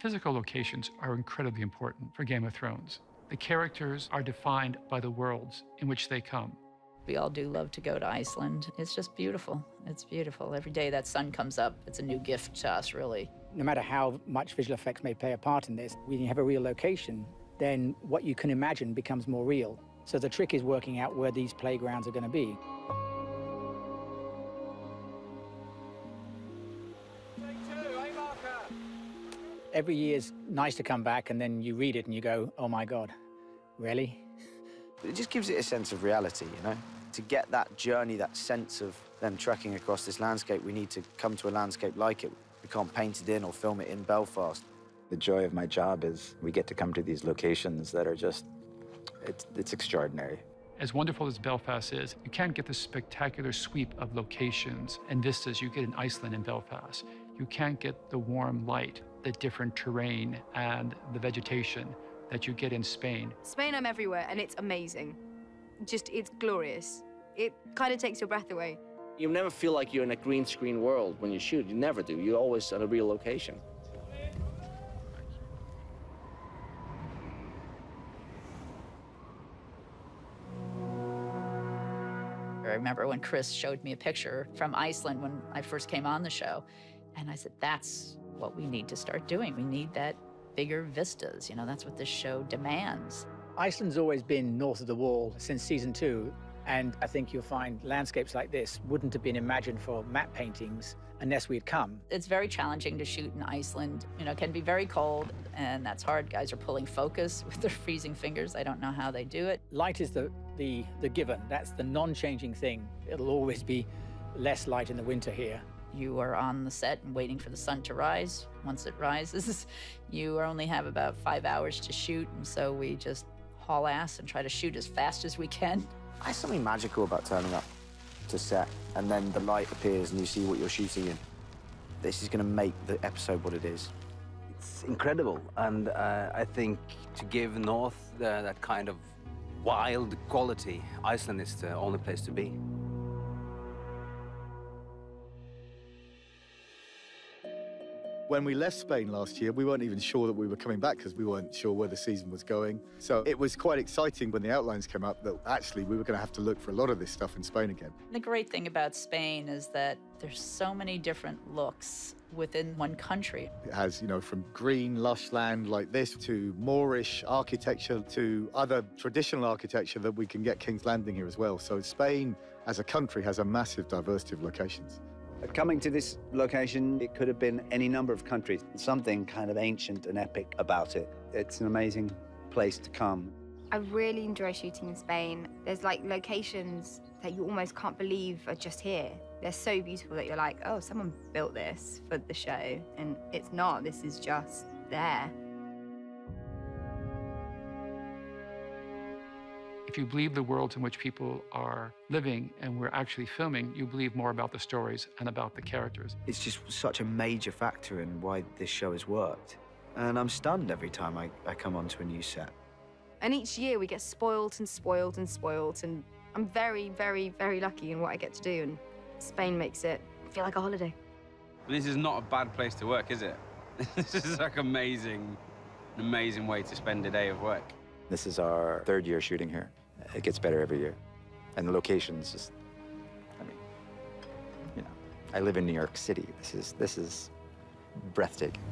physical locations are incredibly important for Game of Thrones. The characters are defined by the worlds in which they come. We all do love to go to Iceland. It's just beautiful. It's beautiful. Every day that sun comes up, it's a new gift to us, really. No matter how much visual effects may play a part in this, when you have a real location, then what you can imagine becomes more real. So the trick is working out where these playgrounds are going to be. Every year is nice to come back and then you read it and you go, oh my God, really? It just gives it a sense of reality, you know? To get that journey, that sense of them trekking across this landscape, we need to come to a landscape like it. We can't paint it in or film it in Belfast. The joy of my job is we get to come to these locations that are just, it's extraordinary. As wonderful as Belfast is, you can't get the spectacular sweep of locations and vistas you get in Iceland and Belfast. You can't get the warm light, the different terrain, and the vegetation that you get in Spain. Spain, I'm everywhere, and it's amazing. Just, it's glorious. It kind of takes your breath away. You never feel like you're in a green screen world when you shoot. You never do. You're always at a real location. I remember when Chris showed me a picture from Iceland when I first came on the show, and I said, that's what we need to start doing. We need that bigger vistas. You know, that's what this show demands. Iceland's always been north of the wall since season 2, and I think you'll find landscapes like this wouldn't have been imagined for map paintings unless we'd come. It's very challenging to shoot in Iceland. You know, it can be very cold, and that's hard. Guys are pulling focus with their freezing fingers. I don't know how they do it. Light is the given. That's the non-changing thing. It'll always be less light in the winter here. You are on the set and waiting for the sun to rise. Once it rises, you only have about 5 hours to shoot, and so we just haul ass and try to shoot as fast as we can. There's something magical about turning up to set, and then the light appears and you see what you're shooting in. This is going to make the episode what it is. It's incredible, and I think to give North that kind of wild quality, Iceland is the only place to be. When we left Spain last year, we weren't even sure that we were coming back because we weren't sure where the season was going. So it was quite exciting when the outlines came up that actually we were going to have to look for a lot of this stuff in Spain again. The great thing about Spain is that there's so many different looks within one country. It has, you know, from green, lush land like this to Moorish architecture to other traditional architecture that we can get King's Landing here as well. So Spain as a country has a massive diversity of locations. Coming to this location, it could have been any number of countries. Something kind of ancient and epic about it. It's an amazing place to come. I really enjoy shooting in Spain. There's like locations that you almost can't believe are just here. They're so beautiful that you're like, oh, someone built this for the show. And it's not, this is just there. If you believe the worlds in which people are living and we're actually filming, you believe more about the stories and about the characters. It's just such a major factor in why this show has worked. And I'm stunned every time I come onto a new set. And each year we get spoiled and spoiled and spoiled. And I'm very, very, very lucky in what I get to do. And Spain makes it feel like a holiday. This is not a bad place to work, is it? This is like an amazing way to spend a day of work. This is our 3rd year shooting here. It gets better every year. And the locations just, I mean, you know, I live in New York City. This is breathtaking.